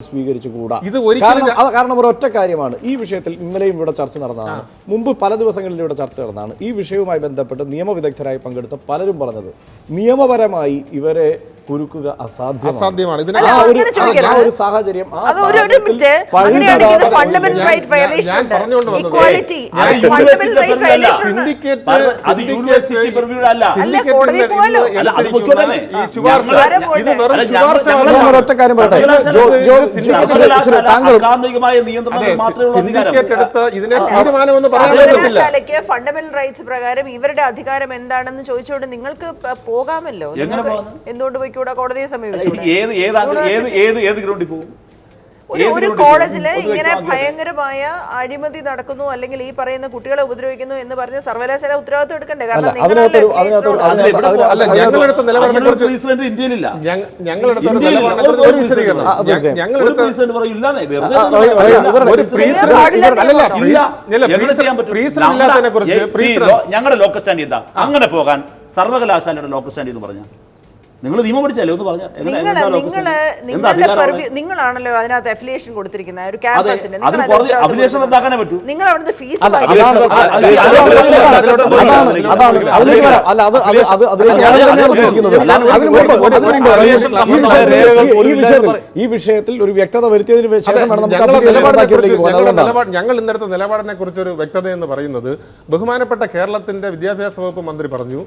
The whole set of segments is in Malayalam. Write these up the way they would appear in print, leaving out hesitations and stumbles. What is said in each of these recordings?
സ്വീകരിച്ചുകൂടാ. കാരണം ഒരൊറ്റ കാര്യമാണ് ഈ വിഷയത്തിൽ. ഇന്നലെയും ഇവിടെ ചർച്ച നടന്നതാണ്, മുമ്പ് പല ദിവസങ്ങളിൽ ഇവിടെ ചർച്ച നടന്നതാണ്. ഈ വിഷയവുമായി ബന്ധപ്പെട്ട് നിയമവിദഗ്ധരായി പങ്കെടുത്ത പലരും പറഞ്ഞത് നിയമപരമായി ഇവരെ കുരുക്കുക അസാധ്യമാണ്. ഒരു സാഹചര്യം ഒറ്റ കാര്യം ഫണ്ടമെന്റൽ റൈറ്റ്സ് പ്രകാരം ഇവരുടെ അധികാരം എന്താണെന്ന് ചോദിച്ചുകൊണ്ട് നിങ്ങൾക്ക് പോകാമല്ലോ. എന്തുകൊണ്ട് കോടതിയെ സമീപിച്ചു? ഒരു കോളേജില് ഇങ്ങനെ ഭയങ്കരമായ അഴിമതി നടക്കുന്നു അല്ലെങ്കിൽ ഈ പറയുന്ന കുട്ടികളെ ഉപദ്രവിക്കുന്നു എന്ന് പറഞ്ഞ് സർവകലാശാല ഉത്തരവാദിത്വം എടുക്കണ്ടേ? കാരണം ഞങ്ങളുടെ ലോക്കൽ സ്റ്റാൻഡ് എന്താ അങ്ങനെ പോകാൻ സർവകലാശാലയുടെ ലോക്കൽ സ്റ്റാൻഡ് എന്ന് പറഞ്ഞാൽ നിങ്ങൾ നിയമം പഠിച്ചല്ലേ ഒന്ന് പറഞ്ഞാൽ നിങ്ങളാണല്ലോ അതിനകത്ത് അഫിലിയേഷൻ കൊടുത്തിരിക്കുന്നത് ഒരു ക്യാമ്പസിന്. അഫിലിയേഷൻ എന്താക്കാനേ പറ്റൂ. നിങ്ങൾ അവിടുന്ന് ഫീസ് ഈ വിഷയത്തിൽ ഒരു വ്യക്തത വരുത്തിയതിന് ഞങ്ങൾ ഇന്നത്തെ നിലപാടിനെ കുറിച്ച് ഒരു വ്യക്തത എന്ന് പറയുന്നത്, ബഹുമാനപ്പെട്ട കേരളത്തിന്റെ വിദ്യാഭ്യാസ വകുപ്പ് മന്ത്രി പറഞ്ഞു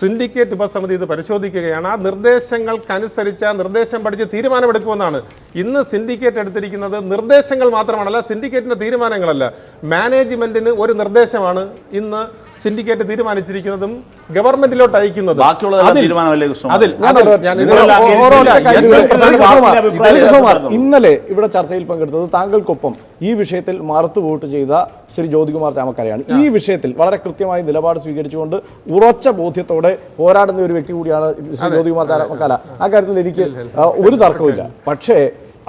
സിൻഡിക്കേറ്റ് ഉപസമിതി ഇത് പരിശോധിക്കുകയാണ്, ആ നിർദ്ദേശങ്ങൾക്കനുസരിച്ച് ആ നിർദ്ദേശം പഠിച്ച് തീരുമാനമെടുക്കുമെന്നാണ്. ഇന്ന് സിൻഡിക്കേറ്റ് എടുത്തിരിക്കുന്നത് നിർദ്ദേശങ്ങൾ മാത്രമാണല്ല, സിൻഡിക്കേറ്റിന്റെ തീരുമാനങ്ങളല്ല, മാനേജ്മെന്റിന് ഒരു നിർദ്ദേശമാണ് ഇന്ന് സിൻഡിക്കേറ്റ് തീരുമാനിച്ചിരിക്കുന്നതും ഗവൺമെന്റിലോട്ട് അയക്കുന്നതും. ഇന്നലെ ഇവിടെ ചർച്ചയിൽ പങ്കെടുത്തത് താങ്കൾക്കൊപ്പം ഈ വിഷയത്തിൽ മറുത്തു വോട്ട് ചെയ്ത ശ്രീ ജ്യോതികുമാർ ചാമക്കാലയാണ്. ഈ വിഷയത്തിൽ വളരെ കൃത്യമായി നിലപാട് സ്വീകരിച്ചുകൊണ്ട് ഉറച്ച ബോധ്യത്തോടെ പോരാടുന്ന ഒരു വ്യക്തി കൂടിയാണ് ശ്രീ ജ്യോതികുമാർ ചാമക്കാല. ആ കാര്യത്തിൽ എനിക്ക് ഒരു തർക്കമില്ല. പക്ഷേ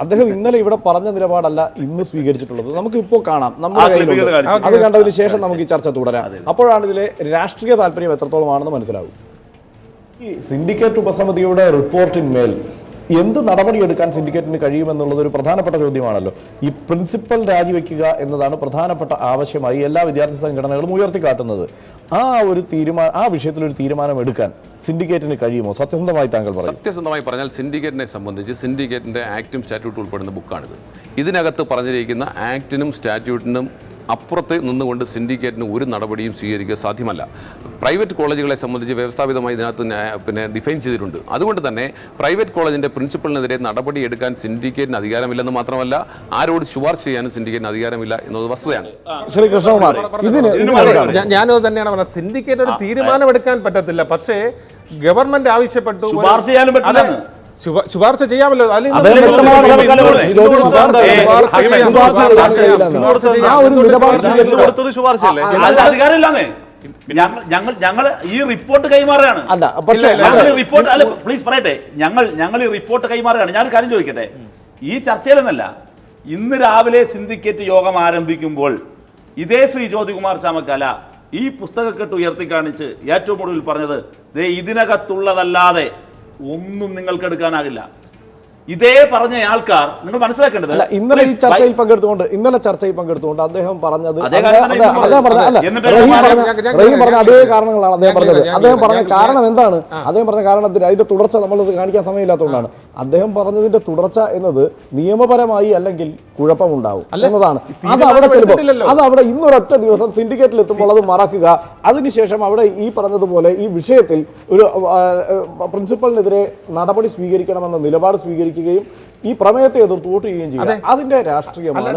അദ്ദേഹം ഇന്നലെ ഇവിടെ പറഞ്ഞ നിലപാടല്ല ഇന്ന് സ്വീകരിച്ചിട്ടുള്ളത്. നമുക്ക് ഇപ്പോൾ കാണാം, നമ്മുടെ കയ്യിലുണ്ട്. അത് കണ്ടതിന് ശേഷം നമുക്ക് ഈ ചർച്ച തുടരാം. അപ്പോഴാണ് ഇതിലെ രാഷ്ട്രീയ താല്പര്യം എത്രത്തോളമാണെന്ന് മനസ്സിലാവും. ഈ സിൻഡിക്കേറ്റ് ഉപസമിതിയുടെ റിപ്പോർട്ടിന്മേൽ എന്ത് നടപടിയെടുക്കാൻ സിൻഡിക്കേറ്റിന് കഴിയുമെന്നുള്ളത് ഒരു പ്രധാനപ്പെട്ട ചോദ്യമാണല്ലോ. ഈ പ്രിൻസിപ്പൽ രാജിവെക്കുക എന്നതാണ് പ്രധാനപ്പെട്ട ആവശ്യമായി എല്ലാ വിദ്യാർത്ഥി സംഘടനകളും ഉയർത്തിക്കാട്ടുന്നത്. ആ വിഷയത്തിൽ ഒരു തീരുമാനം എടുക്കാൻ സിൻഡിക്കേറ്റിന് കഴിയുമോ? സത്യസന്ധമായി താങ്കൾ പറയും. സത്യസന്ധമായി പറഞ്ഞാൽ സിൻഡിക്കേറ്റിനെ സംബന്ധിച്ച് സിൻഡിക്കേറ്റിന്റെ ആക്ടും സ്റ്റാറ്റ്യൂട്ടും ഉൾപ്പെടുന്ന ബുക്കാണിത്. ഇതിനകത്ത് പറഞ്ഞിരിക്കുന്ന ആക്ടിനും സ്റ്റാറ്റ്യൂട്ടിനും അപ്പുറത്ത് നിന്നുകൊണ്ട് സിൻഡിക്കേറ്റിന് ഒരു നടപടിയും സ്വീകരിക്കുക സാധ്യമല്ല. പ്രൈവറ്റ് കോളേജുകളെ സംബന്ധിച്ച് വ്യവസ്ഥാപിതമായി ഇതിനകത്ത് ഡിഫൈൻ ചെയ്തിട്ടുണ്ട്. അതുകൊണ്ട് തന്നെ പ്രൈവറ്റ് കോളേജിന്റെ പ്രിൻസിപ്പലിനെതിരെ നടപടി എടുക്കാൻ സിൻഡിക്കേറ്റിന് അധികാരമില്ലെന്ന് മാത്രമല്ല, ആരോട് ശുപാർശ ചെയ്യാനും സിൻഡിക്കേറ്റിന് അധികാരമില്ല എന്നത് വസ്തുതയാണ്. ശ്രീ കൃഷ്ണകുമാർ, ഞാനത് തന്നെയാണ് പറഞ്ഞത്. സിൻഡിക്കേറ്റ് ഒരു തീരുമാനമെടുക്കാൻ പറ്റത്തില്ല, പക്ഷേ ഗവൺമെന്റ് ആവശ്യപ്പെട്ടു ശുപാർശ ചെയ്യാമല്ലോ. ഞങ്ങൾ ഈ റിപ്പോർട്ട് കൈമാറുകയാണ്. പ്ലീസ് പറയട്ടെ, ഞങ്ങൾ ഈ റിപ്പോർട്ട് കൈമാറുകയാണ്. ഞാനൊരു കാര്യം ചോദിക്കട്ടെ, ഈ ചർച്ചയിലെന്നല്ല, ഇന്ന് രാവിലെ സിൻഡിക്കേറ്റ് യോഗം ആരംഭിക്കുമ്പോൾ ഇതേ ശ്രീ ജ്യോതികുമാർ ചാമക്കാല ഈ പുസ്തകക്കെട്ട് ഉയർത്തി കാണിച്ച് ഏറ്റവും ഒടുവിൽ പറഞ്ഞത് ഇതിനകത്തുള്ളതല്ലാതെ ഒന്നും നിങ്ങൾക്ക് എടുക്കാനാകില്ല. ഇതേ പറഞ്ഞ ആൾക്കാർ നിങ്ങൾ മനസ്സിലാക്കേണ്ടത് ഇന്നലെ ചർച്ചയിൽ പങ്കെടുത്തുകൊണ്ട് അദ്ദേഹം പറഞ്ഞത് അതേ കാരണങ്ങളാണ് അദ്ദേഹം പറഞ്ഞത്. അദ്ദേഹം പറഞ്ഞ കാരണം എന്താണ്? അദ്ദേഹം പറഞ്ഞ കാരണത്തിന് അതിന്റെ തുടർച്ച നമ്മൾ കാണിക്കാൻ സമയമില്ലാത്തതുകൊണ്ടാണ്. അദ്ദേഹം പറഞ്ഞതിന്റെ തുടർച്ച എന്നത് നിയമപരമായി അല്ലെങ്കിൽ കുഴപ്പമുണ്ടാവും എന്നതാണ്. അത് അവിടെ ഇന്നൊരൊറ്റ ദിവസം സിൻഡിക്കേറ്റിൽ എത്തുമ്പോൾ അത് മറക്കുക. അതിനുശേഷം അവിടെ ഈ പറഞ്ഞതുപോലെ ഈ വിഷയത്തിൽ ഒരു പ്രിൻസിപ്പലിനെതിരെ നടപടി സ്വീകരിക്കണമെന്ന നിലപാട് സ്വീകരിക്കുകയും ഈ പ്രമേയത്തെ എതിർത്ത് വോട്ട് ചെയ്യുകയും ചെയ്യും. അതിന്റെ രാഷ്ട്രീയമാണ്.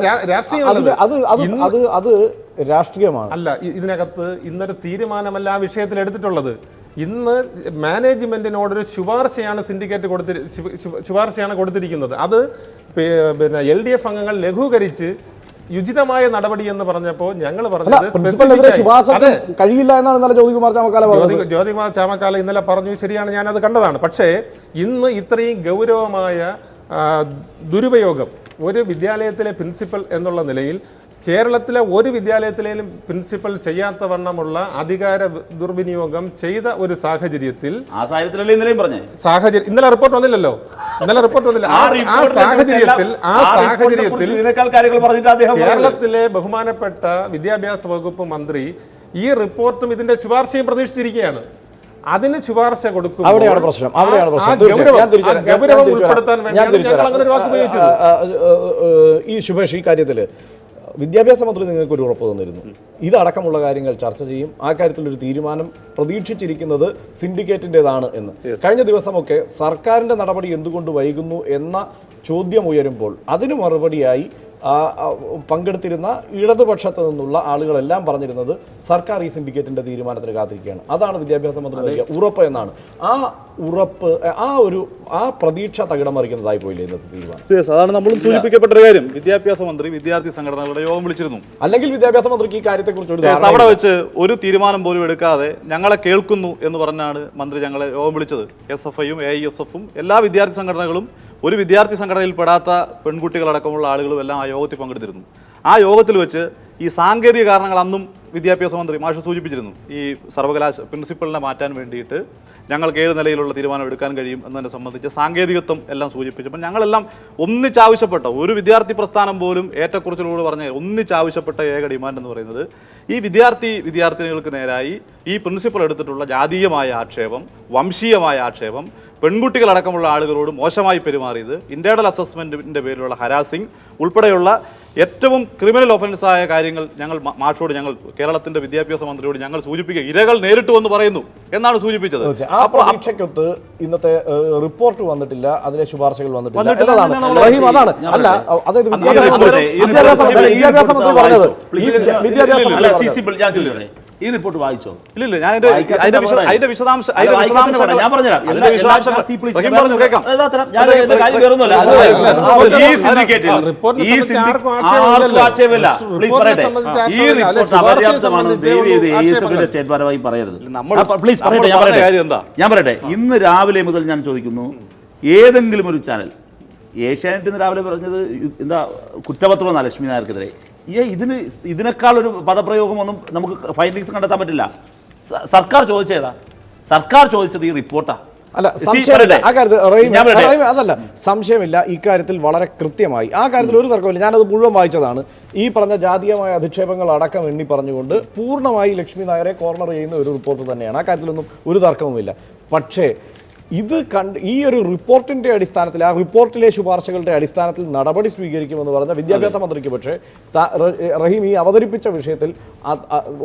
അത് രാഷ്ട്രീയമാണ്. അല്ല, ഇതിനകത്ത് ഇന്നൊരു തീരുമാനമല്ല ആ വിഷയത്തിൽ എടുത്തിട്ടുള്ളത്. ഇന്ന് മാനേജ്മെന്റിനോടൊരു ശുപാർശയാണ് ശുപാർശയാണ് കൊടുത്തിരിക്കുന്നത്. അത് പിന്നെ LDF അംഗങ്ങൾ ലഘൂകരിച്ച് യുജിതമായ നടപടി എന്ന് പറഞ്ഞപ്പോൾ ഞങ്ങൾ പറഞ്ഞത് കഴിയില്ല എന്നാണ് ജ്യോതികുമാർ ചാമക്കാല ഇന്നലെ പറഞ്ഞു. ശരിയാണ്, ഞാനത് കണ്ടതാണ്. പക്ഷേ ഇന്ന് ഇത്രയും ഗൗരവമായ ദുരുപയോഗം ഒരു വിദ്യാലയത്തിലെ പ്രിൻസിപ്പൽ എന്നുള്ള നിലയിൽ കേരളത്തിലെ ഒരു വിദ്യാലയത്തിലേലും പ്രിൻസിപ്പൽ ചെയ്യാത്ത വണ്ണമുള്ള അധികാര ദുർവിനിയോഗം ചെയ്ത ഒരു സാഹചര്യത്തിൽ ആ സാഹചര്യത്തിലല്ലേ ഇന്നലെയും പറഞ്ഞേ സാഹചര്യം ഇന്നലെ റിപ്പോർട്ട് വന്നില്ലല്ലോ. ഇന്നലെ റിപ്പോർട്ട് വന്നില്ല. ആ സാഹചര്യത്തിൽ ഇതിനേക്കാൾ കാര്യങ്ങൾ പറഞ്ഞിട്ട് അദ്ദേഹം കേരളത്തിലെ ബഹുമാനപ്പെട്ട വിദ്യാഭ്യാസ വകുപ്പ് മന്ത്രി ഈ റിപ്പോർട്ടും ഇതിന്റെ ശുപാർശയും പ്രതീക്ഷിച്ചിരിക്കുകയാണ്. അതിന് ശുപാർശ കൊടുക്കും. അവിടെയാണ് പ്രശ്നം. ഈ ശുഭേഷ്, ഈ കാര്യത്തിൽ വിദ്യാഭ്യാസ മന്ത്രി നിങ്ങൾക്ക് ഒരു ഉറപ്പ് തന്നിരുന്നു, ഇതടക്കമുള്ള കാര്യങ്ങൾ ചർച്ച ചെയ്യും, ആ കാര്യത്തിൽ ഒരു തീരുമാനം പ്രതീക്ഷിച്ചിരിക്കുന്നത് സിൻഡിക്കേറ്റിൻ്റെതാണ് എന്ന്. കഴിഞ്ഞ ദിവസമൊക്കെ സർക്കാരിൻ്റെ നടപടി എന്തുകൊണ്ട് വൈകുന്നു എന്ന ചോദ്യം ഉയരുമ്പോൾ അതിന് മറുപടിയായി പങ്കെടുത്തിരുന്ന ഇടതുപക്ഷത്ത് നിന്നുള്ള ആളുകളെല്ലാം പറഞ്ഞിരുന്നത് സർക്കാർ ഈ സിൻഡിക്കേറ്റിന്റെ തീരുമാനത്തിന് കാത്തിരിക്കുകയാണ്. അതാണ് വിദ്യാഭ്യാസ മന്ത്രി നൽകിയ ഉറപ്പ് എന്നാണ്. ആ ഉറപ്പ്, ആ പ്രതീക്ഷ തകിടം മറിക്കുന്നതായി പോയില്ലേ ഇന്നത്തെ തീരുമാനം? അതാണ് നമ്മളും സൂചിപ്പിക്കപ്പെട്ട ഒരു കാര്യം. വിദ്യാഭ്യാസ മന്ത്രി വിദ്യാർത്ഥി സംഘടനകളുടെ യോഗം വിളിച്ചിരുന്നു. അല്ലെങ്കിൽ വിദ്യാഭ്യാസ മന്ത്രിക്ക് ഈ കാര്യത്തെക്കുറിച്ച് അവിടെ വെച്ച് ഒരു തീരുമാനം പോലും എടുക്കാതെ ഞങ്ങളെ കേൾക്കുന്നു എന്ന് പറഞ്ഞാണ് മന്ത്രി ഞങ്ങളെ യോഗം വിളിച്ചത്. SFIയും AISFും എല്ലാ വിദ്യാർത്ഥി സംഘടനകളും ഒരു വിദ്യാർത്ഥി സംഘടനയിൽ പെടാത്ത പെൺകുട്ടികളടക്കമുള്ള ആളുകളും എല്ലാം ആ യോഗത്തിൽ പങ്കെടുത്തിരുന്നു. ആ യോഗത്തിൽ വെച്ച് ഈ സാങ്കേതിക കാരണങ്ങൾ അന്നും വിദ്യാഭ്യാസ മന്ത്രി മാഷ് സൂചിപ്പിച്ചിരുന്നു. ഈ സർവകലാശാല പ്രിൻസിപ്പലിനെ മാറ്റാൻ വേണ്ടിയിട്ട് ഞങ്ങൾക്ക് 7 നിലയിലുള്ള തീരുമാനം എടുക്കാൻ കഴിയും എന്നതിനെ സംബന്ധിച്ച് സാങ്കേതികത്വം എല്ലാം സൂചിപ്പിച്ചപ്പോൾ ഞങ്ങളെല്ലാം ഒന്നിച്ചാവശ്യപ്പെട്ട, ഒരു വിദ്യാർത്ഥി പ്രസ്ഥാനം പോലും ഏറ്റക്കുറച്ചിലോട് പറഞ്ഞ ഒന്നിച്ചാവശ്യപ്പെട്ട ഏക ഡിമാൻഡ് എന്ന് പറയുന്നത് ഈ വിദ്യാർത്ഥിനികൾക്ക് നേരായി ഈ പ്രിൻസിപ്പൽ എടുത്തിട്ടുള്ള ജാതീയമായ ആക്ഷേപം, വംശീയമായ ആക്ഷേപം, പെൺകുട്ടികളടക്കമുള്ള ആളുകളോട് മോശമായി പെരുമാറിയത്, ഇന്റേണൽ അസസ്മെന്റിന്റെ പേരിലുള്ള ഹരാസിംഗ് ഉൾപ്പെടെയുള്ള ഏറ്റവും ക്രിമിനൽ ഒഫൻസായ കാര്യങ്ങൾ ഞങ്ങൾ കേരളത്തിന്റെ വിദ്യാഭ്യാസ മന്ത്രിയോട് ഞങ്ങൾ സൂചിപ്പിക്കുക, ഇരകൾ നേരിട്ട് വന്ന് പറയുന്നു എന്നാണ് സൂചിപ്പിച്ചത്. ആ പ്രതീക്ഷയ്ക്കൊത്ത് ഇന്നത്തെ റിപ്പോർട്ട് വന്നിട്ടില്ല, അതിലെ ശുപാർശകൾ വന്നിട്ടില്ല. അതാണ് അല്ല, അതായത് വിദ്യാഭ്യാസ മന്ത്രി പറഞ്ഞത് ഈ റിപ്പോർട്ട് വായിച്ചോ? ഇല്ല, ഞാൻ അതിന്റെ വിശദാംശം ഞാൻ പറയട്ടെ. ഇന്ന് രാവിലെ മുതൽ ഞാൻ ചോദിക്കുന്നു, ഏതെങ്കിലും ഒരു ചാനൽ, ഏഷ്യാനെറ്റ് ഇന്ന് രാവിലെ പറഞ്ഞത് എന്താ കുറ്റപത്രമെന്നാണ് ലക്ഷ്മി നായർക്കെതിരെ. ഇതിനേക്കാൾ ഒരു പദപ്രയോഗമൊന്നും നമുക്ക് ഫൈൻഡിങ്സ് കണ്ടെത്താൻ പറ്റില്ല. സർക്കാർ ചോദിച്ചേതാ? സർക്കാർ ചോദിച്ചത് ഈ റിപ്പോർട്ടാ. അല്ല, അതല്ല, സംശയമില്ല. ഇക്കാര്യത്തിൽ വളരെ കൃത്യമായി ആ കാര്യത്തിൽ ഒരു തർക്കമില്ല. ഞാനത് മുഴുവൻ വായിച്ചതാണ്. ഈ പറഞ്ഞ ജാതീയമായ അധിക്ഷേപങ്ങൾ അടക്കം എണ്ണി പറഞ്ഞുകൊണ്ട് പൂർണ്ണമായി ലക്ഷ്മി നായരെ കോർണർ ചെയ്യുന്ന ഒരു റിപ്പോർട്ട് തന്നെയാണ്. ആ കാര്യത്തിലൊന്നും ഒരു തർക്കവുമില്ല. പക്ഷേ ഇത് ഈ ഒരു റിപ്പോർട്ടിന്റെ അടിസ്ഥാനത്തിൽ, ആ റിപ്പോർട്ടിലെ ശുപാർശകളുടെ അടിസ്ഥാനത്തിൽ നടപടി സ്വീകരിക്കുമെന്ന് പറഞ്ഞ വിദ്യാഭ്യാസ മന്ത്രിക്ക് പക്ഷേ റഹീം ഈ അവതരിപ്പിച്ച വിഷയത്തിൽ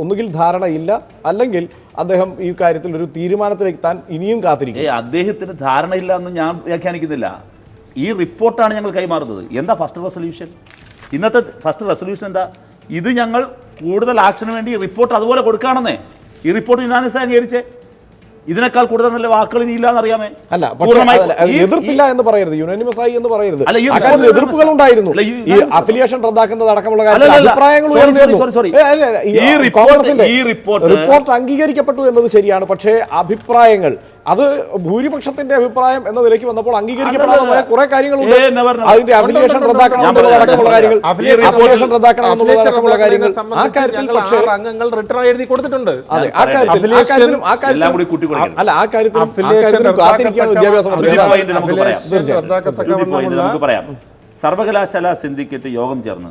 ഒന്നുകിൽ ധാരണയില്ല, അല്ലെങ്കിൽ അദ്ദേഹം ഈ കാര്യത്തിൽ ഒരു തീരുമാനത്തിലേക്ക് താൻ ഇനിയും കാത്തിരിക്കും. അദ്ദേഹത്തിന് ധാരണയില്ല എന്ന് ഞാൻ വ്യാഖ്യാനിക്കുന്നില്ല. ഈ റിപ്പോർട്ടാണ് ഞങ്ങൾ കൈമാറുന്നത്. എന്താ ഫസ്റ്റ് റെസൊല്യൂഷൻ? ഇന്നത്തെ ഫസ്റ്റ് റെസൊല്യൂഷൻ എന്താ? ഇത് ഞങ്ങൾ കൂടുതൽ ആക്ഷന് വേണ്ടി റിപ്പോർട്ട് അതുപോലെ കൊടുക്കുകയാണെന്നേ. ഈ റിപ്പോർട്ട് യുനാനിമസ് അംഗീകരിച്ചേ. ഇതിനേക്കാൾ കൂടുതൽ നല്ല വാക്കുകൾ ഇല്ലാന്ന് അറിയാമേ. അല്ല, എതിർപ്പില്ല എന്ന് പറയരുത്, യുനാനിമസ് ആയി എന്ന് പറയരുത്. എതിർപ്പുകൾ ഉണ്ടായിരുന്നു. ഈ അഫിലിയേഷൻ റദ്ദാക്കുന്നത് അടക്കമുള്ള അഭിപ്രായങ്ങൾ റിപ്പോർട്ട് അംഗീകരിക്കപ്പെട്ടു എന്നത് ശരിയാണ്. പക്ഷേ അഭിപ്രായങ്ങൾ, അത് ഭൂരിപക്ഷത്തിന്റെ അഭിപ്രായം എന്ന നിലയ്ക്ക് വന്നപ്പോൾ അംഗീകരിക്കപ്പെടാതെ പോയ കുറെ കാര്യങ്ങളുണ്ട്. അതിന്റെ അഫിലിയേഷൻ റദ്ദാക്കണം എന്നുള്ളതടക്കമുള്ള കാര്യങ്ങൾ, അഫിലിയേഷൻ റദ്ദാക്കണം എന്നുള്ളതടക്കമുള്ള കാര്യങ്ങൾ ആ കാര്യത്തിൽ പക്ഷേ അംഗങ്ങൾ റിട്ടേൺ എഴുതി കൊടുത്തിട്ടുണ്ട്. അതെ, ആ കാര്യത്തിൽ അല്ല, ആ കാര്യത്തിൽ കാത്തിരിക്കുകയാണ് വിദ്യാഭ്യാസ മന്ത്രി. നമുക്ക് പറയാം, സർവകലാശാല സിൻഡിക്കേറ്റ് യോഗം ചേർന്ന്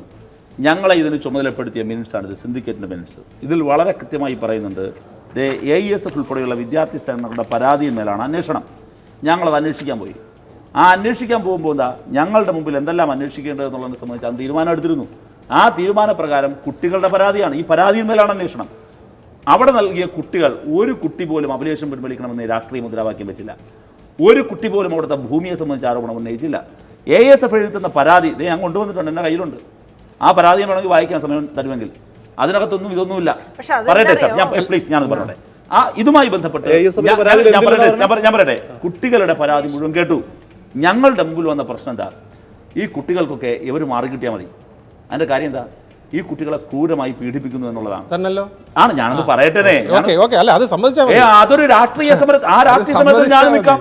ഞങ്ങളെ ഇതിന് ചുമതലപ്പെടുത്തിയ മിനിറ്റ്സാണ് ഇത്, സിൻഡിക്കേറ്റിന്റെ മിനിറ്റ്സ്. ഇതിൽ വളരെ കൃത്യമായി പറയുന്നുണ്ട്, AISF ഉൾപ്പെടെയുള്ള വിദ്യാർത്ഥി സംഘടനകളുടെ പരാതിയിന്മേലാണ് അന്വേഷണം. ഞങ്ങളത് അന്വേഷിക്കാൻ പോയി. ആ അന്വേഷിക്കാൻ പോകുമ്പോൾ എന്താ, ഞങ്ങളുടെ മുമ്പിൽ എന്തെല്ലാം അന്വേഷിക്കേണ്ടത് എന്നുള്ളതിനെ സംബന്ധിച്ച് അന്ന് തീരുമാനം എടുത്തിരുന്നു. ആ തീരുമാനപ്രകാരം കുട്ടികളുടെ പരാതിയാണ്, ഈ പരാതിയിന്മേലാണ് അന്വേഷണം. അവിടെ നൽകിയ കുട്ടികൾ, ഒരു കുട്ടി പോലും അഭിലേഷം പിൻവലിക്കണമെന്ന് രാഷ്ട്രീയ മുദ്രാവാക്യം വെച്ചില്ല. ഒരു കുട്ടി പോലും അവിടുത്തെ ഭൂമിയെ സംബന്ധിച്ച് ആരോപണം ഉന്നയിച്ചില്ല. AISF എഴുതുന്ന പരാതി ഞാൻ കൊണ്ടുവന്നിട്ടുണ്ട്, എൻ്റെ കയ്യിലുണ്ട്. ആ പരാതി വേണമെങ്കിൽ വായിക്കാൻ സമയം തരുമെങ്കിൽ. അതിനകത്തൊന്നും ഇതൊന്നുമില്ല. പറയട്ടെ സാർ, ഞാനത് പറയട്ടെ. ഇതുമായി ബന്ധപ്പെട്ട് ഞാൻ പറയട്ടെ, കുട്ടികളുടെ പരാതി മുഴുവൻ കേട്ടു. ഞങ്ങളുടെ മുമ്പിൽ വന്ന പ്രശ്നം എന്താ, ഈ കുട്ടികൾക്കൊക്കെ ഇവർ മാറി കിട്ടിയാൽ മതി. അതിന്റെ കാര്യം എന്താ, ഈ കുട്ടികളെ ക്രൂരമായി പീഡിപ്പിക്കുന്നു എന്നുള്ളതാണ്. ആണ്, ഞാനത് പറയട്ടെ. അതൊരു രാഷ്ട്രീയ സമരം. ആ രാഷ്ട്രീയ സമരത്തിൽ ഞാൻ നിൽക്കാം.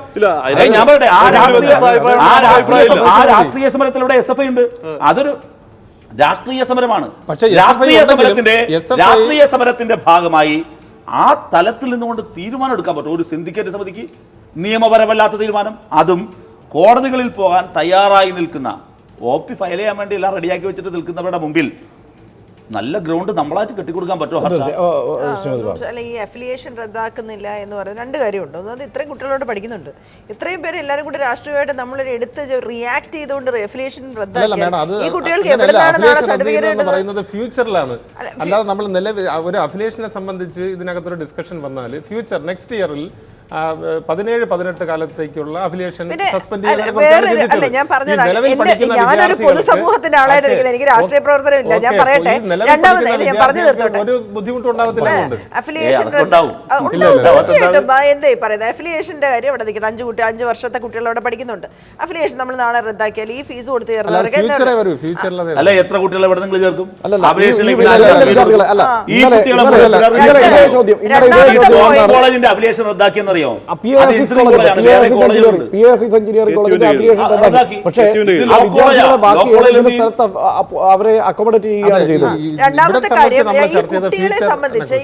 ഞാൻ പറയട്ടെ, ആ രാഷ്ട്രീയ സമരത്തിലൂടെ SFI ഉണ്ട്. രാഷ്ട്രീയ സമരമാണ്. പക്ഷേ രാഷ്ട്രീയ സമരത്തിന്റെ ഭാഗമായി ആ തലത്തിൽ നിന്നുകൊണ്ട് തീരുമാനം എടുക്കാൻ പറ്റും. ഒരു സിൻഡിക്കേറ്റ് സമിതിക്ക് നിയമപരമല്ലാത്ത തീരുമാനം, അതും കോടതികളിൽ പോകാൻ തയ്യാറായി നിൽക്കുന്ന OP ഫയൽ ചെയ്യാൻ വേണ്ടി എല്ലാം റെഡിയാക്കി വെച്ചിട്ട് നിൽക്കുന്നവരുടെ മുമ്പിൽ നല്ല ഗ്രൗണ്ട് നമ്മളായിട്ട് കെട്ടിക്കൊടുക്കാൻ പറ്റുമോ? അല്ല, ഈ അഫിലിയേഷൻ റദ്ദാക്കുന്നില്ല എന്ന് പറയുന്നത് രണ്ട് കാര്യമുണ്ട്. ഒന്നത് ഇത്രയും കുട്ടികളോട് പഠിക്കുന്നുണ്ട്, ഇത്രയും പേര് എല്ലാവരും കൂടി രാഷ്ട്രീയമായിട്ട് നമ്മളൊരു എടുത്ത് റിയാക്ട് ചെയ്തുകൊണ്ട് അഫിലിയേഷൻ റദ്ദാക്കിയാൽ ഈ കുട്ടികൾക്ക് എവിടെയാണ് നാളെ സർട്ടിഫിക്കറ്റ് പറയുന്നത്? ഫ്യൂച്ചറിലാണ്. അല്ലാതെ നമ്മൾ നിലവിൽ ഒരു അഫിലിയേഷനെ സംബന്ധിച്ച് ഇതിനകത്തൊരു ഡിസ്കഷൻ വന്നാൽ ഫ്യൂച്ചർ നെക്സ്റ്റ് ഇയറിൽ 17-18 കാലത്തേക്കുള്ള അഫിലിയേഷൻ സസ്പെൻഡ് ഞാനൊരു പൊതുസമൂഹത്തിന്റെ ആളായിട്ട് എനിക്ക് രാഷ്ട്രീയ പ്രവർത്തനം ഇല്ല. ഞാൻ പറയട്ടെ, രണ്ടാമത് ഞാൻ പറഞ്ഞു തീർത്തോട്ടെ. ഒരു ബുദ്ധിമുട്ടുണ്ടാവത്തില്ല. അഫിലിയേഷൻ തീർച്ചയായിട്ടും എന്താ പറയുന്നത്, അഫിലിയേഷന്റെ കാര്യം അവിടെ നിൽക്കണം. 5 വർഷത്തെ കുട്ടികൾ അവിടെ പഠിക്കുന്നുണ്ട്. അഫിലിയേഷൻ നമ്മൾ നാളെ റദ്ദാക്കിയാൽ ഈ ഫീസ് കൊടുത്ത് ചേർന്നവർക്ക് അല്ല, എത്ര കുട്ടികളെ ഇവിടെ നിങ്ങൾ ചേർക്കും? കോളേജിന്റെ അഫിലിയേഷൻ റദ്ദാക്കിയെന്നറിയോ? അവരെ അക്കോമഡേറ്റ് ചെയ്യുകയാണ് ചെയ്തത്. രണ്ടാമത്തെ കാര്യം,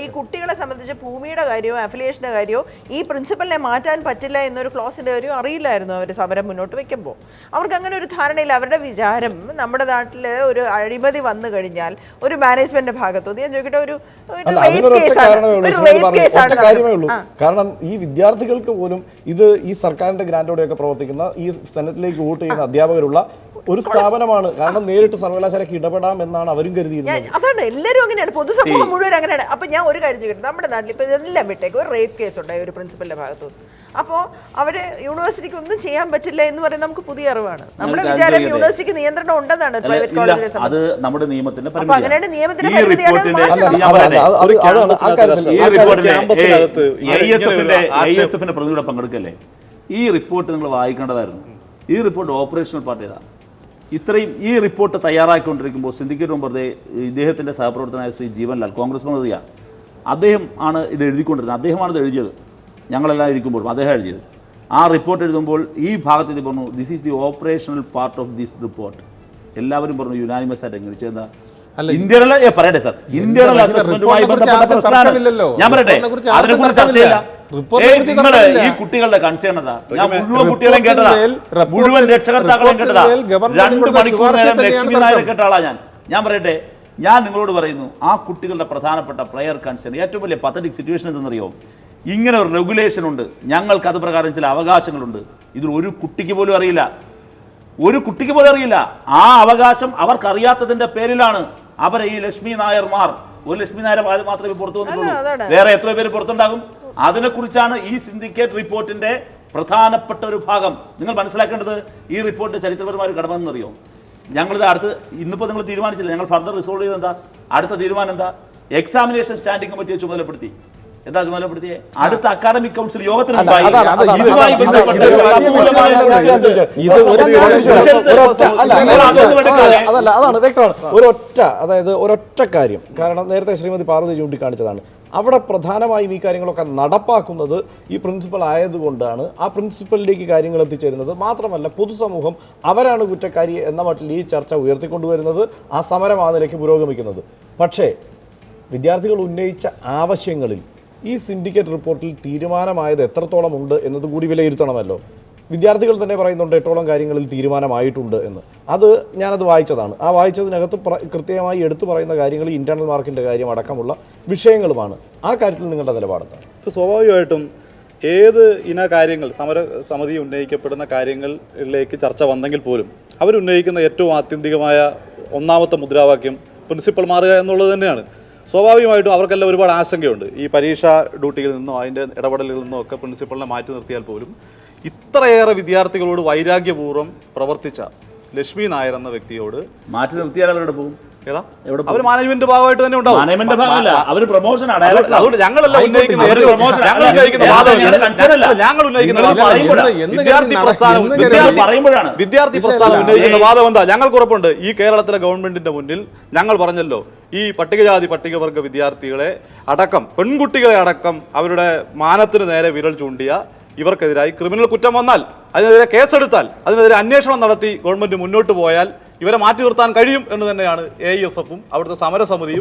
ഈ കുട്ടികളെ സംബന്ധിച്ച് ഭൂമിയുടെ കാര്യമോ അഫിലിയേഷന്റെ കാര്യമോ ഈ പ്രിൻസിപ്പലിനെ മാറ്റാൻ പറ്റില്ല എന്നൊരു ക്ലോസിന്റെ കാര്യമോ അറിയില്ലായിരുന്നു അവർ സമരം മുന്നോട്ട് വെക്കുമ്പോൾ. അവർക്ക് അങ്ങനെ ഒരു ധാരണയില്ല. അവരുടെ വിചാരം നമ്മുടെ നാട്ടില് ഒരു അഴിമതി വന്നു കഴിഞ്ഞാൽ ഒരു മാനേജ്മെന്റിന്റെ ഭാഗത്തുനിന്ന് ഞാൻ ചോദിക്കട്ടെ, ഒരു റേപ്പ് കേസാണ്. കാരണം ഈ വിദ്യാർത്ഥികൾക്ക് പോലും ഇത് ഈ സർക്കാരിന്റെ ഗ്രാന്റോടെയൊക്കെ പ്രവർത്തിക്കുന്ന ഈ സെനറ്റിലേക്ക് വോട്ട് ചെയ്യുന്ന അധ്യാപകരുള്ള ഒരു സ്ഥാപനമാണ്. കാരണം നേരിട്ട് സർവകലാശാലയ്ക്ക് ഇടപെടാം എന്നാണ് അവരും കരുതിയിരുന്നത്. അതാണ്, എല്ലാവരും അങ്ങനെയാണ്, പൊതുസമൂഹം മുഴുവൻ അങ്ങനെയാണ്. അപ്പൊ ഞാൻ ഒരു കാര്യം ചോദിക്കട്ടെ, നമ്മുടെ നാട്ടിൽ ഇപ്പൊ ഇതെല്ലാം വിട്ടേക്ക് ഒരു റേപ്പ് കേസ് ഉണ്ടായി ഒരു പ്രിൻസിപ്പലിന്റെ ഭാഗത്തുനിന്ന്. അപ്പോൾ അവര് യൂണിവേഴ്സിറ്റിക്ക് ഒന്നും ചെയ്യാൻ പറ്റില്ല എന്ന് പറയുന്നത് നമുക്ക് പുതിയ അറിവാണ്. നമ്മുടെ വിചാരം യൂണിവേഴ്സിറ്റിക്ക് നിയന്ത്രണം ഉണ്ടെന്നാണ് പ്രൈവറ്റ് കോളേജിനെ സംബന്ധിച്ച്. നമ്മുടെ നിയമത്തിന്റെ അപ്പൊ അങ്ങനെയാണ് നിയമത്തിന്റെ പ്രതിനിധിയുടെ പങ്കെടുക്കല്ലേ? ഈ റിപ്പോർട്ട് നിങ്ങൾ വായിക്കേണ്ടതായിരുന്നു. ഈ റിപ്പോർട്ട് ഓപ്പറേഷണൽ പാർട്ട് ചെയ്താൽ ഇത്രയും ഈ റിപ്പോർട്ട് തയ്യാറാക്കിക്കൊണ്ടിരിക്കുമ്പോൾ സിൻഡിക്കേറ്റ് മെമ്പർ ഇദ്ദേഹത്തിൻ്റെ സഹപ്രവർത്തകനായ ശ്രീ ജീവൻലാൽ, കോൺഗ്രസ് പ്രതിനിധിയാണ്, അദ്ദേഹം ആണ് ഇത് എഴുതിക്കൊണ്ടിരുന്നത്. അദ്ദേഹമാണ് ഇത് എഴുതിയത്. ഞങ്ങളെല്ലാം ഇരിക്കുമ്പോഴും അദ്ദേഹം എഴുതിയത്. ആ റിപ്പോർട്ട് എഴുതുമ്പോൾ ഈ ഭാഗത്ത് ഇത് പറഞ്ഞു, this is the operational part of this report. എല്ലാവരും പറഞ്ഞു യൂനാനിമസ് ആയിട്ട് എങ്ങനെ ചെയ്താൽ ഇന്ത്യയിലെ പറയട്ടെ സാർ, ഇന്ത്യയുടെ അസസ്മെന്റുമായി ബന്ധപ്പെട്ട പ്രശ്നമാണല്ലോ. ഞാൻ പറയട്ടെ, അതിനെക്കുറിച്ച് ചർച്ചയില്ല. ഈ കുട്ടികളുടെ കൺസേൺ എന്താ? ഞാൻ മുഴുവൻ കുട്ടികളെയും കേട്ടതാ, മുഴുവൻ രക്ഷകർത്താക്കളെയും കേട്ടതാ. 2 മണിക്കൂർ നേരം ലക്ഷ്മി നായരെ കേട്ട ആളാ ഞാൻ പറയട്ടെ, ഞാൻ നിങ്ങളോട് പറയുന്നു, ആ കുട്ടികളുടെ പ്രധാനപ്പെട്ട പ്ലെയർ കൺസേൺ ഏറ്റവും വലിയ പത്തറ്റിക് സിറ്റുവേഷൻ എന്തെന്നറിയോ? ഇങ്ങനെ ഒരു റെഗുലേഷൻ ഉണ്ട്, ഞങ്ങൾക്ക് അത് പ്രകാരം ചില അവകാശങ്ങളുണ്ട്. ഇതിൽ ഒരു കുട്ടിക്ക് പോലും അറിയില്ല, ഒരു കുട്ടിക്ക് പോലും അറിയില്ല. ആ അവകാശം അവർക്കറിയാത്തതിന്റെ പേരിലാണ് അവരെ ഈ ലക്ഷ്മി നായർമാർ, ഒരു ലക്ഷ്മി നായർ മാത്രമേ പുറത്തു വന്നിട്ടുള്ളൂ, വേറെ എത്രയോ പേര് പുറത്തുണ്ടാകും. അതിനെക്കുറിച്ചാണ് ഈ സിൻഡിക്കേറ്റ് റിപ്പോർട്ടിന്റെ പ്രധാനപ്പെട്ട ഒരു ഭാഗം. നിങ്ങൾ മനസ്സിലാക്കേണ്ടത്, ഈ റിപ്പോർട്ടിന്റെ ചരിത്രപരമായ ഘടകമെന്നറിയോ? ഞങ്ങളിത് ഇന്നിപ്പോൾ നിങ്ങൾ തീരുമാനിച്ചില്ല, ഞങ്ങൾ ഫർദർ റിസോൾവ് ചെയ്ത് എന്താ അടുത്ത തീരുമാനം എന്താ? എക്സാമിനേഷൻ സ്റ്റാൻഡിംഗ് കമ്മിറ്റിയെ ചുമതലപ്പെടുത്തി. എന്താ ചുമതലപ്പെടുത്തിയെ? അടുത്ത അക്കാഡമിക് കൗൺസിൽ യോഗത്തിന് അതാണ് വ്യക്തമാണ്. ഒരൊറ്റ കാര്യം, കാരണം നേരത്തെ ശ്രീമതി പാർവതി ചൂണ്ടിക്കാണിച്ചതാണ്. അവിടെ പ്രധാനമായും ഈ കാര്യങ്ങളൊക്കെ നടപ്പാക്കുന്നത് ഈ പ്രിൻസിപ്പൽ ആയതുകൊണ്ടാണ്. ആ പ്രിൻസിപ്പലിലേക്ക് കാര്യങ്ങൾ എത്തിച്ചേരുന്നത്. മാത്രമല്ല, പൊതുസമൂഹം അവരാണ് കുറ്റക്കാരി എന്ന മട്ടിൽ ഈ ചർച്ച ഉയർത്തിക്കൊണ്ടുവരുന്നത്. ആ സമരം ആ നിലയ്ക്ക് പുരോഗമിക്കുന്നത്. പക്ഷേ വിദ്യാർത്ഥികൾ ഉന്നയിച്ച ആവശ്യങ്ങളിൽ ഈ സിൻഡിക്കേറ്റ് റിപ്പോർട്ടിൽ തീരുമാനമായത് എത്രത്തോളം ഉണ്ട് എന്നത് കൂടി വിലയിരുത്തണമല്ലോ. വിദ്യാർത്ഥികൾ തന്നെ പറയുന്നുണ്ട് 8ഓളം കാര്യങ്ങളിൽ തീരുമാനമായിട്ടുണ്ട് എന്ന്. ഞാനത് വായിച്ചതാണ്. ആ വായിച്ചതിനകത്ത് കൃത്യമായി എടുത്തു പറയുന്ന കാര്യങ്ങൾ ഇന്റേണൽ മാർക്കിൻ്റെ കാര്യം അടക്കമുള്ള വിഷയങ്ങളുമാണ്. ആ കാര്യത്തിൽ നിങ്ങളുടെ നിലപാടെന്താണ്? സ്വാഭാവികമായിട്ടും ഏത് ഇന കാര്യങ്ങൾ സമിതി ഉന്നയിക്കപ്പെടുന്ന കാര്യങ്ങളിലേക്ക് ചർച്ച വന്നെങ്കിൽ പോലും അവരുന്നയിക്കുന്ന ഏറ്റവും ആത്യന്തികമായ ഒന്നാമത്തെ മുദ്രാവാക്യം പ്രിൻസിപ്പൽ മാറുക എന്നുള്ളത് തന്നെയാണ്. സ്വാഭാവികമായിട്ടും അവർക്കെല്ലാം ഒരുപാട് ആശങ്കയുണ്ട്. ഈ പരീക്ഷാ ഡ്യൂട്ടിയിൽ നിന്നോ അതിൻ്റെ ഇടപെടലുകളിൽ നിന്നോ ഒക്കെ പ്രിൻസിപ്പളിനെ മാറ്റി നിർത്തിയാൽ പോലും ഇത്രയേറെ വിദ്യാർത്ഥികളോട് വൈരാഗ്യപൂർവ്വം പ്രവർത്തിച്ച ലക്ഷ്മി നായർ എന്ന വ്യക്തിയോട് മാറ്റി നിർത്തിയാൽ അവരുടെ പോകും. അവർ മാനേജ്മെന്റ് ഭാഗമായിട്ട് തന്നെ ഉണ്ടാവും. മാനേജ്മെന്റ് ഭാഗമല്ല, അവർ പ്രൊമോഷൻ. അതുകൊണ്ട് ഞങ്ങളല്ല ഉന്നയിക്കുന്ന വിദ്യാർത്ഥി പ്രസ്ഥാനം ഉന്നയിക്കുന്ന വാദം എന്താ? ഞങ്ങൾക്ക് ഉറപ്പുണ്ട്, ഈ കേരളത്തിലെ ഗവൺമെന്റിന്റെ മുന്നിൽ ഞങ്ങൾ പറഞ്ഞല്ലോ, ഈ പട്ടികജാതി പട്ടികവർഗ വിദ്യാർത്ഥികളെ അടക്കം പെൺകുട്ടികളെ അടക്കം അവരുടെ മാനത്തിന് നേരെ വിരൽ ചൂണ്ടിയ ഇവർക്കെതിരായി ക്രിമിനൽ കുറ്റം വന്നാൽ, അതിനെതിരെ കേസെടുത്താൽ, അതിനെതിരെ അന്വേഷണം നടത്തി ഗവൺമെന്റ് മുന്നോട്ട് പോയാൽ ഇവരെ മാറ്റി നിർത്താൻ കഴിയും എന്ന് തന്നെയാണ് AISF-ഉം അവിടുത്തെ സമരസമിതിയും.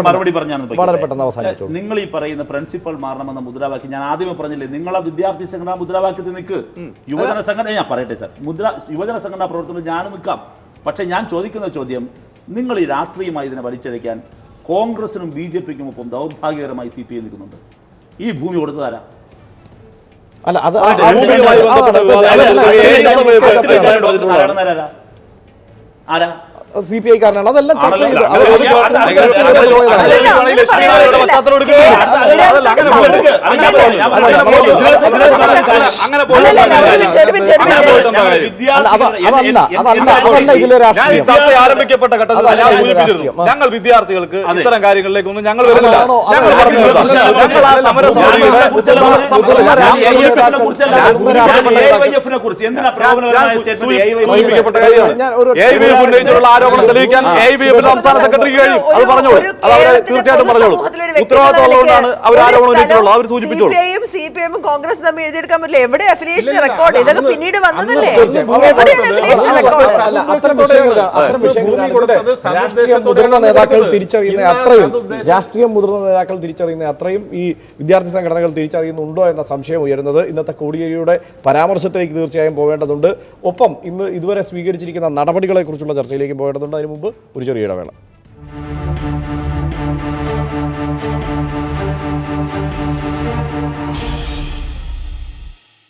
മറുപടി പറഞ്ഞാണ് നിങ്ങൾ ഈ പറയുന്ന പ്രിൻസിപ്പൽ മാറണമെന്ന മുദ്രാവാക്യം ഞാൻ ആദ്യമേ പറഞ്ഞില്ലേ, നിങ്ങളെ വിദ്യാർത്ഥി സംഘടനാ മുദ്രാവാക്യത്തിൽ നിൽക്ക്. യുവജന സംഘടന ഞാൻ പറയട്ടെ സാർ, യുവജന സംഘടനാ പ്രവർത്തനം ഞാൻ നിൽക്കാം. പക്ഷേ ഞാൻ ചോദിക്കുന്ന ചോദ്യം, നിങ്ങൾ ഈ രാഷ്ട്രീയമായി ഇതിനെ വലിച്ചഴിക്കാൻ കോൺഗ്രസിനും BJP-ക്കും ഒപ്പം ദൗർഭാഗ്യകരമായി CPI നിൽക്കുന്നുണ്ട്. ഈ ഭൂമി കൊടുത്തതാരാ? അല്ല അത് ആരാ? CPI കാരനാണ്. അതെല്ലാം ചർച്ച ചെയ്തു. ആരംഭിക്കപ്പെട്ട ഘട്ടത്തിൽ ഞാൻ സൂചിപ്പിച്ചിരുന്നു, ഞങ്ങൾ വിദ്യാർത്ഥികൾക്ക് ഇത്തരം കാര്യങ്ങളിലേക്കൊന്നും ഞങ്ങൾ വരുന്നില്ല. ആരോപണം തെളിയിക്കാൻ സംസ്ഥാന സെക്രട്ടറിക്ക് കഴിയും. അത് പറഞ്ഞോളൂ, അത് തീർച്ചയായിട്ടും പറഞ്ഞോളൂ. ഉത്തരവാദിത്തമുള്ളതുകൊണ്ടാണ് അവർ ആരോപണം ഉന്നയിച്ചിട്ടുള്ളത്, അവർ സൂചിപ്പിച്ചോളൂ. CPI-യും കോൺഗ്രസ് തമ്മിൽ എഴുതിയെടുക്കാൻ പറ്റില്ല. എവിടെ അഫിലിയേഷൻ റെക്കോർഡ്? ഇതൊക്കെ പിന്നീട് വന്നതല്ലേ? എവിടെയാണ് അഫിലിയേഷൻ റെക്കോർഡ്? മുതിർന്ന നേതാക്കൾ തിരിച്ചറിയുന്ന അത്രയും ഈ വിദ്യാർത്ഥി സംഘടനകൾ തിരിച്ചറിയുന്നുണ്ടോ എന്ന സംശയം ഉയരുന്നത് ഇന്നത്തെ കോടിയേരിയുടെ പരാമർശത്തിലേക്ക് തീർച്ചയായും പോകേണ്ടതുണ്ട്. ഒപ്പം ഇന്ന് ഇതുവരെ സ്വീകരിച്ചിരിക്കുന്ന നടപടികളെ കുറിച്ചുള്ള ചർച്ചയിലേക്ക് പോകേണ്ടതുണ്ട്. അതിനു മുമ്പ് ഒരു ചെറിയ ഇടവേള.